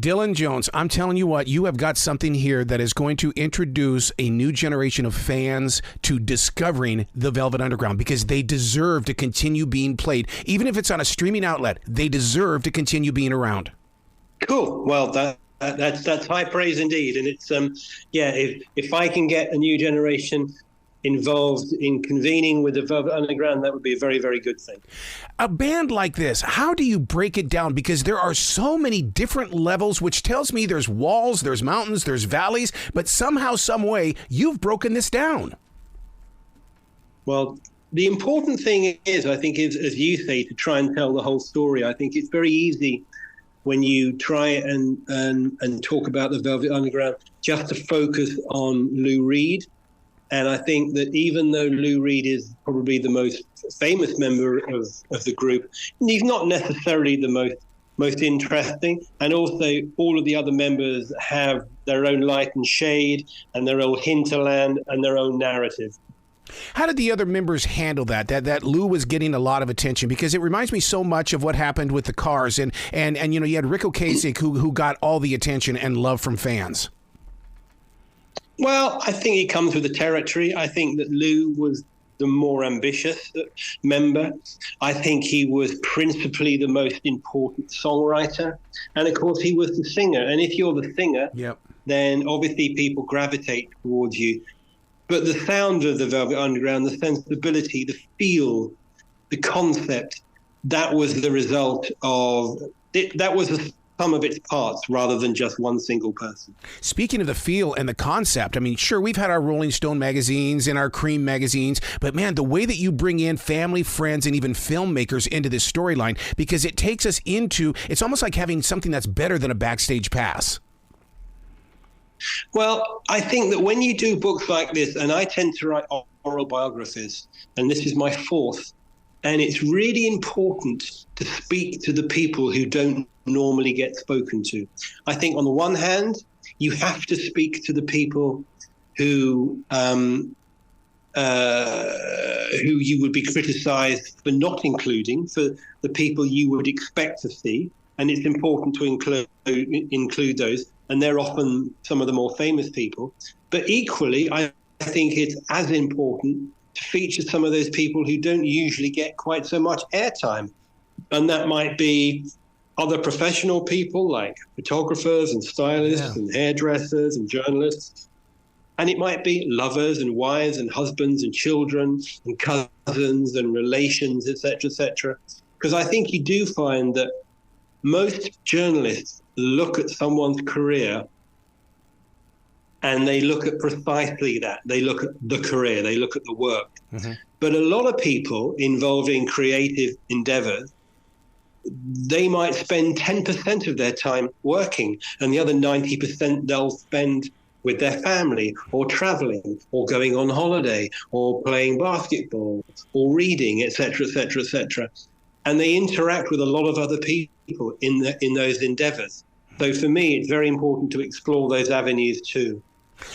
Dylan Jones, I'm telling you what, you have got something here that is going to introduce a new generation of fans to discovering the Velvet Underground, because they deserve to continue being played. Even if it's on a streaming outlet, they deserve to continue being around. Cool. Well, that's high praise indeed. And it's, if I can get a new generation involved in convening with the Velvet Underground, that would be a very, very good thing. A band like this, how do you break it down? Because there are so many different levels, which tells me there's walls, there's mountains, there's valleys, but somehow, some way, you've broken this down. Well, the important thing is, I think, is, as you say, to try and tell the whole story. I think it's very easy when you try and talk about the Velvet Underground just to focus on Lou Reed. And I think that even though Lou Reed is probably the most famous member of the group, he's not necessarily the most interesting. And also all of the other members have their own light and shade and their own hinterland and their own narrative. How did the other members handle that Lou was getting a lot of attention? Because it reminds me so much of what happened with the Cars. And you know, you had Rick Ocasek who got all the attention and love from fans. Well, I think it comes with the territory. I think that Lou was the more ambitious member. I think he was principally the most important songwriter. And of course, he was the singer. And if you're the singer, then obviously people gravitate towards you. But the sound of the Velvet Underground, the sensibility, the feel, the concept, that was the result of it. That was the sum of its parts rather than just one single person. Speaking of the feel and the concept, I mean, sure, we've had our Rolling Stone magazines and our Cream magazines, but man, the way that you bring in family, friends, and even filmmakers into this storyline, because it takes us into, it's almost like having something that's better than a backstage pass. Well, I think that when you do books like this, and I tend to write oral biographies, and this is my fourth, and it's really important to speak to the people who don't normally get spoken to. I think on the one hand, you have to speak to the people who you would be criticized for not including, for the people you would expect to see. And it's important to include those. And they're often some of the more famous people. But equally, I think it's as important to feature some of those people who don't usually get quite so much airtime. And that might be other professional people like photographers and stylists and hairdressers and journalists. And it might be lovers and wives and husbands and children and cousins and relations, et cetera, because I think you do find that most journalists look at someone's career and they look at precisely that. They look at the career, they look at the work. Mm-hmm. But a lot of people involved in creative endeavors, they might spend 10% of their time working, and the other 90% they'll spend with their family or traveling or going on holiday or playing basketball or reading, et cetera, et cetera, et cetera. And they interact with a lot of other people in those endeavors. So for me, it's very important to explore those avenues too.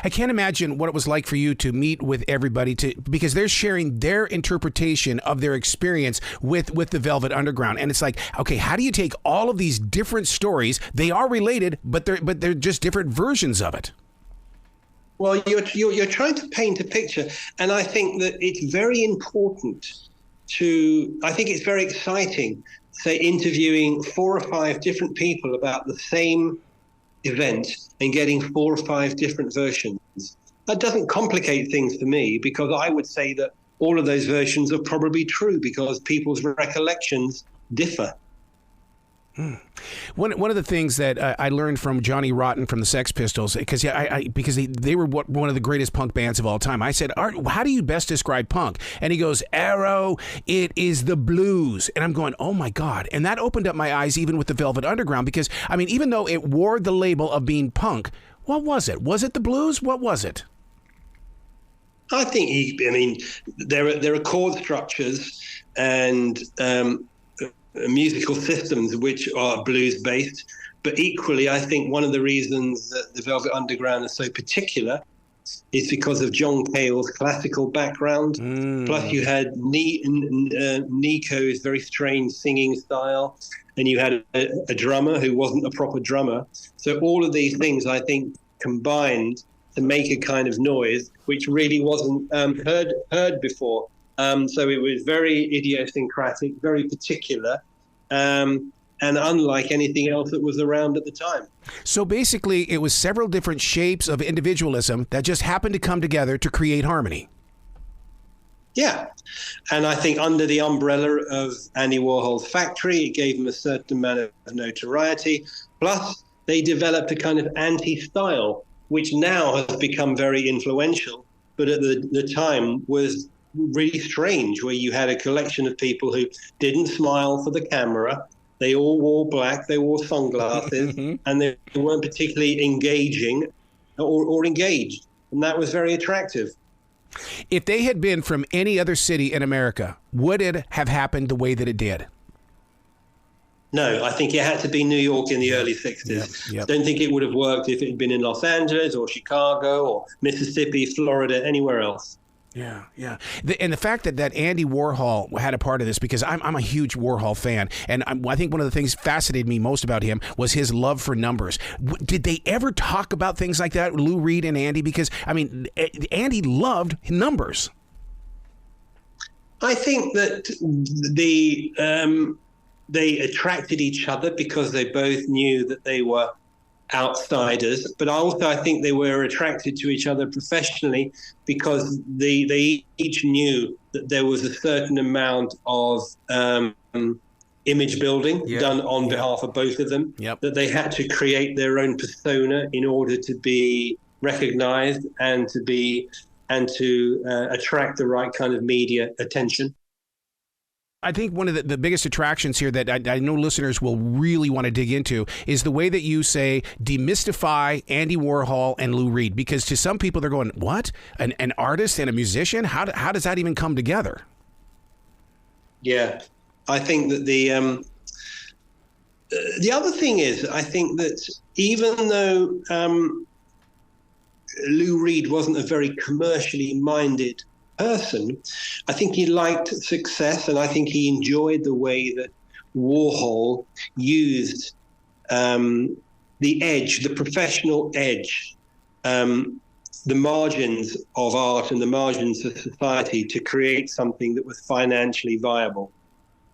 I can't imagine what it was like for you to meet with everybody, because they're sharing their interpretation of their experience with the Velvet Underground. And it's like, okay, how do you take all of these different stories? They are related, but they're just different versions of it. Well, you're trying to paint a picture, and I think that it's very important I think it's very exciting, say, interviewing 4 or 5 different people about the same event and getting 4 or 5 different versions. That doesn't complicate things for me, because I would say that all of those versions are probably true because people's recollections differ. One of the things that I learned from Johnny Rotten from the Sex Pistols, because they were one of the greatest punk bands of all time. I said, Art, how do you best describe punk? And he goes, Arrow, it is the blues. And I'm going, oh my God. And that opened up my eyes even with the Velvet Underground, because, I mean, even though it wore the label of being punk, what was it? Was it the blues? What was it? I think, there are chord structures and musical systems which are blues-based, but equally, I think one of the reasons that the Velvet Underground is so particular is because of John Cale's classical background. Plus you had Nico's very strange singing style, and you had a drummer who wasn't a proper drummer. So all of these things, I think, combined to make a kind of noise which really wasn't heard before. So it was very idiosyncratic, very particular, and unlike anything else that was around at the time. So basically, it was several different shapes of individualism that just happened to come together to create harmony. Yeah. And I think under the umbrella of Andy Warhol's factory, it gave him a certain amount of notoriety. Plus, they developed a kind of anti-style, which now has become very influential, but at the time was really strange, where you had a collection of people who didn't smile for the camera. They all wore black, they wore sunglasses, and they weren't particularly engaging or engaged. And that was very attractive. If they had been from any other city in America, would it have happened the way that it did? No, I think it had to be New York in the early 60s. Yep. Don't think it would have worked if it had been in Los Angeles or Chicago or Mississippi, Florida, anywhere else. Yeah. And the fact that Andy Warhol had a part of this, because I'm a huge Warhol fan, and I think one of the things fascinated me most about him was his love for numbers. Did they ever talk about things like that, Lou Reed and Andy? Because, I mean, Andy loved numbers. I think that they attracted each other because they both knew that they were outsiders, but also I think they were attracted to each other professionally because they each knew that there was a certain amount of image building done on behalf of both of them, that they had to create their own persona in order to be recognized and to attract the right kind of media attention. I think one of the biggest attractions here that I know listeners will really want to dig into is the way that you say demystify Andy Warhol and Lou Reed, because to some people they're going, what? An artist and a musician? How does that even come together? Yeah, I think that the other thing is, I think that even though Lou Reed wasn't a very commercially minded person, I think he liked success, and I think he enjoyed the way that Warhol used the edge, the professional edge, the margins of art and the margins of society to create something that was financially viable.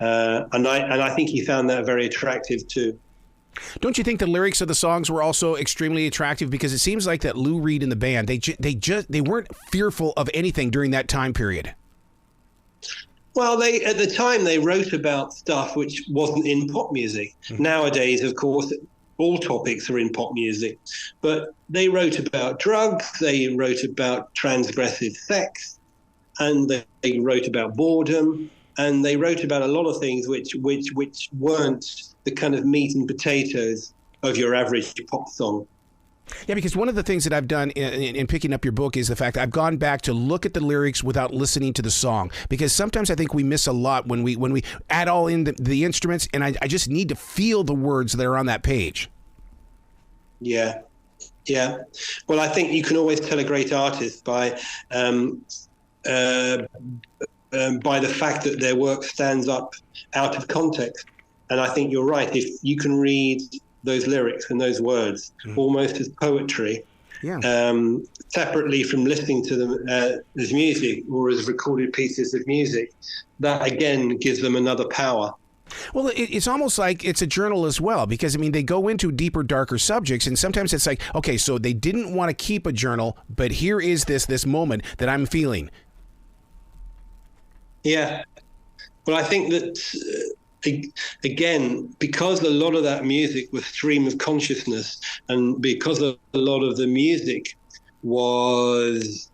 And I think he found that very attractive too. Don't you think the lyrics of the songs were also extremely attractive? Because it seems like that Lou Reed and the band, they weren't fearful of anything during that time period. Well, at the time they wrote about stuff which wasn't in pop music. Nowadays, of course, all topics are in pop music, but they wrote about drugs, they wrote about transgressive sex, and they wrote about boredom, and they wrote about a lot of things which weren't the kind of meat and potatoes of your average pop song. Yeah, because one of the things that I've done in picking up your book is the fact that I've gone back to look at the lyrics without listening to the song, because sometimes I think we miss a lot when we add all in the instruments, and I just need to feel the words that are on that page. Yeah. Well, I think you can always tell a great artist by the fact that their work stands up out of context. And I think you're right. If you can read those lyrics and those words almost as poetry, separately from listening to them as music or as recorded pieces of music, that again gives them another power. Well, it's almost like it's a journal as well, because, I mean, they go into deeper, darker subjects, and sometimes it's like, okay, so they didn't want to keep a journal, but here is this moment that I'm feeling. Yeah. Well, I think that, again, because a lot of that music was stream of consciousness, and because a lot of the music was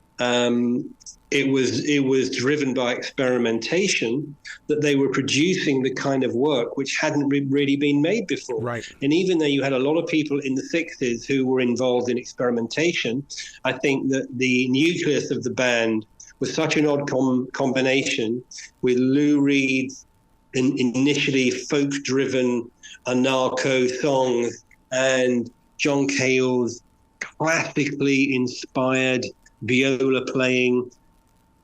it was driven by experimentation, that they were producing the kind of work which hadn't really been made before. Right. And even though you had a lot of people in the 60s who were involved in experimentation, I think that the nucleus of the band was such an odd combination, with Lou Reed's initially folk-driven anarcho songs and John Cale's classically inspired viola playing,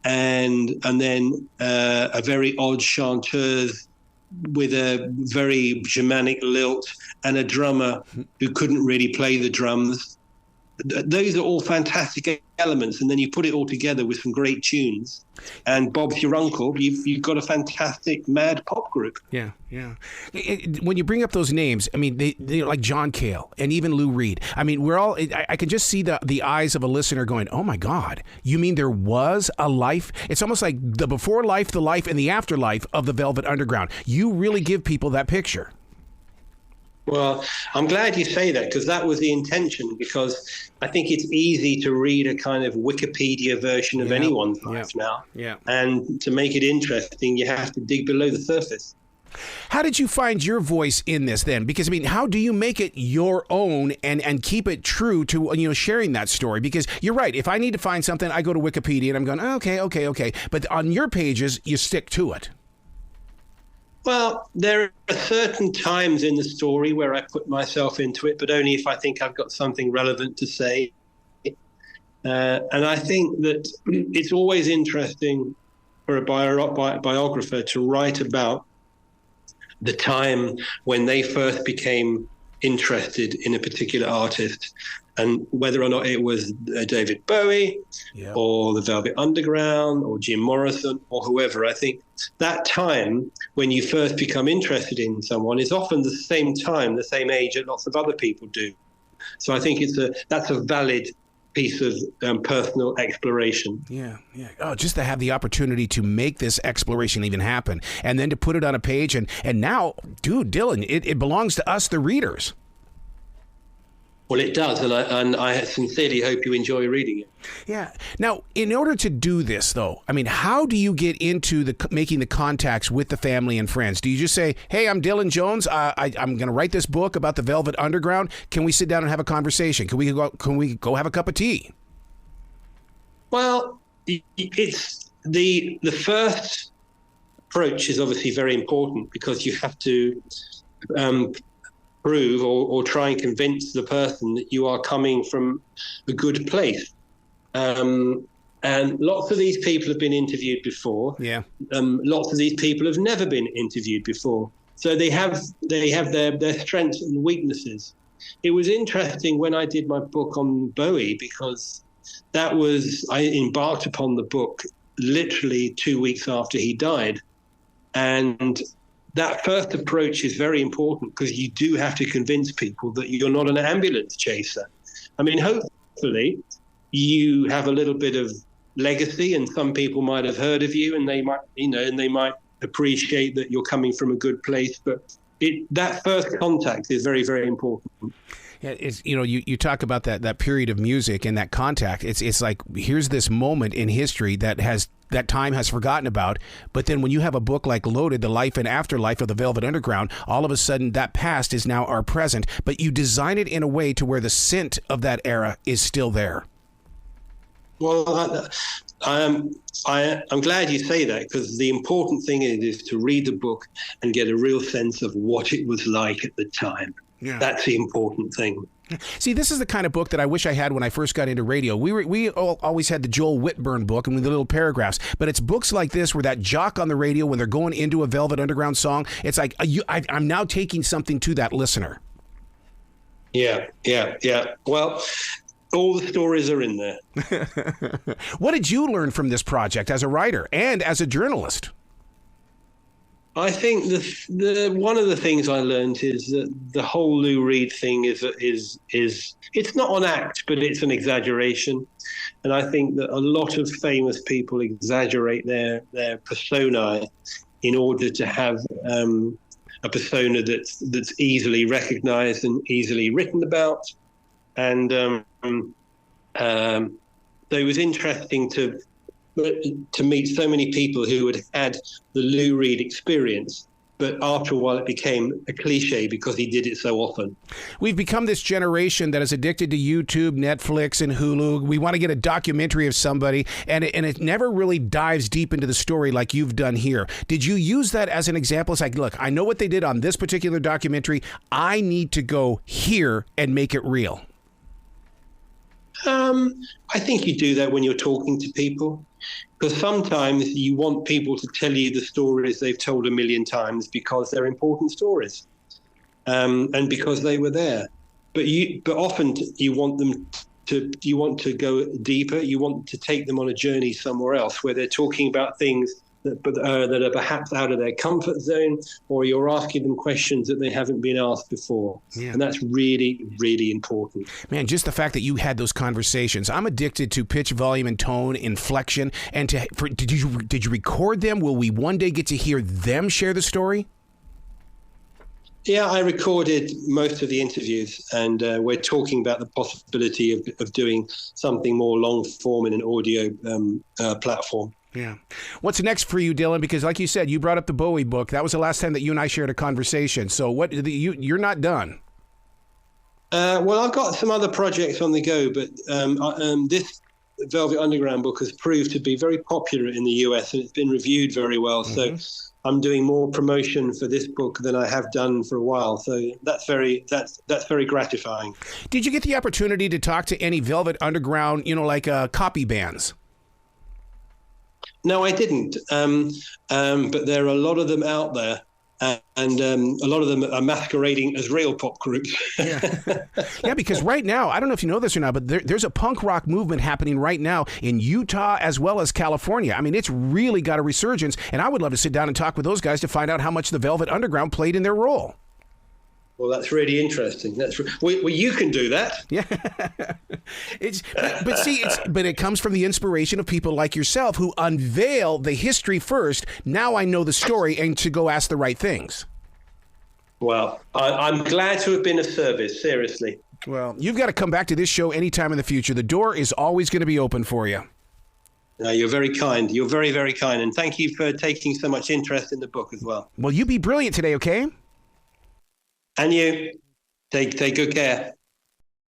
and then a very odd chanteuse with a very Germanic lilt, and a drummer who couldn't really play the drums. Those are all fantastic elements, and then you put it all together with some great tunes, and Bob's your uncle. You've got a fantastic mad pop group. Yeah. When you bring up those names, I mean, they're like John Cale and even Lou Reed. I mean, we're all. I can just see the eyes of a listener going, "Oh my God, you mean there was a life?" It's almost like the before life, the life, and the afterlife of the Velvet Underground. You really give people that picture. Well, I'm glad you say that, because that was the intention, because I think it's easy to read a kind of Wikipedia version of anyone's life now. Yeah. And to make it interesting, you have to dig below the surface. How did you find your voice in this then? Because, I mean, how do you make it your own and keep it true to, sharing that story? Because you're right. If I need to find something, I go to Wikipedia and I'm going, okay. But on your pages, you stick to it. Well, there are certain times in the story where I put myself into it, but only if I think I've got something relevant to say. And I think that it's always interesting for a biographer to write about the time when they first became interested in a particular artist, and whether or not it was David Bowie or the Velvet Underground or Jim Morrison or whoever. I think that time when you first become interested in someone is often the same time, the same age that lots of other people do. So I think that's a valid piece of personal exploration. Yeah. Oh, just to have the opportunity to make this exploration even happen, and then to put it on a page, and now, dude, Dylan, it belongs to us, the readers. Well, it does, and I sincerely hope you enjoy reading it. Yeah. Now, in order to do this, though, I mean, how do you get into making the contacts with the family and friends? Do you just say, "Hey, I'm Dylan Jones. I'm going to write this book about the Velvet Underground. Can we sit down and have a conversation? Can we go have a cup of tea?" Well, it's the first approach is obviously very important, because you have to prove or try and convince the person that you are coming from a good place. And lots of these people have been interviewed before. Yeah. Lots of these people have never been interviewed before. So they have their strengths and weaknesses. It was interesting when I did my book on Bowie, because I embarked upon the book literally 2 weeks after he died. And that first approach is very important, because you do have to convince people that you're not an ambulance chaser. I mean, hopefully you have a little bit of legacy, and some people might have heard of you, and they might appreciate that you're coming from a good place. But that first contact is very, very important. Yeah, it's, you talk about that period of music and that contact. It's like, here's this moment in history that time has forgotten about. But then when you have a book like Loaded, The Life and Afterlife of the Velvet Underground, all of a sudden that past is now our present. But you design it in a way to where the scent of that era is still there. Well, I'm glad you say that, because the important thing is to read the book and get a real sense of what it was like at the time. Yeah. That's the important thing. See, this is the kind of book that I wish I had when I first got into radio. We always had the Joel Whitburn book and with the little paragraphs, but it's books like this where that jock on the radio, when they're going into a Velvet Underground song, it's like I'm now taking something to that listener. Yeah. Well, all the stories are in there. What did you learn from this project as a writer and as a journalist? I think one of the things I learned is that the whole Lou Reed thing is it's not an act, but it's an exaggeration, and I think that a lot of famous people exaggerate their persona in order to have a persona that's easily recognized and easily written about, and so it was interesting to meet so many people who had the Lou Reed experience, but after a while it became a cliche because he did it so often. We've become this generation that is addicted to YouTube, Netflix, and Hulu. We want to get a documentary of somebody, and it never really dives deep into the story like you've done here. Did you use that as an example? It's like, look, I know what they did on this particular documentary. I need to go here and make it real. I think you do that when you're talking to people, because sometimes you want people to tell you the stories they've told a million times because they're important stories, and because they were there. But often you want to go deeper. You want to take them on a journey somewhere else where they're talking about things that are perhaps out of their comfort zone, or you're asking them questions that they haven't been asked before. Yeah. And that's really, really important. Man, just the fact that you had those conversations. I'm addicted to pitch, volume, and tone, inflection. And did you record them? Will we one day get to hear them share the story? Yeah, I recorded most of the interviews, and we're talking about the possibility of doing something more long form in an audio platform. Yeah. What's next for you, Dylan? Because like you said, you brought up the Bowie book. That was the last time that you and I shared a conversation. So you're not done. Well, I've got some other projects on the go, but this Velvet Underground book has proved to be very popular in the US, and it's been reviewed very well. Mm-hmm. So I'm doing more promotion for this book than I have done for a while. So that's very gratifying. Did you get the opportunity to talk to any Velvet Underground, like copy bands? No, I didn't. But there are a lot of them out there, and a lot of them are masquerading as real pop groups. Yeah, because right now, I don't know if you know this or not, but there's a punk rock movement happening right now in Utah as well as California. I mean, it's really got a resurgence, and I would love to sit down and talk with those guys to find out how much the Velvet Underground played in their role. Well, that's really interesting. Well, you can do that. Yeah, but it comes from the inspiration of people like yourself who unveil the history first. Now I know the story, and to go ask the right things. Well, I'm glad to have been of service. Seriously. Well, you've got to come back to this show anytime in the future. The door is always going to be open for you. No, you're very kind. You're very, very kind, and thank you for taking so much interest in the book as well. Well, you be brilliant today, okay? And you, take good care.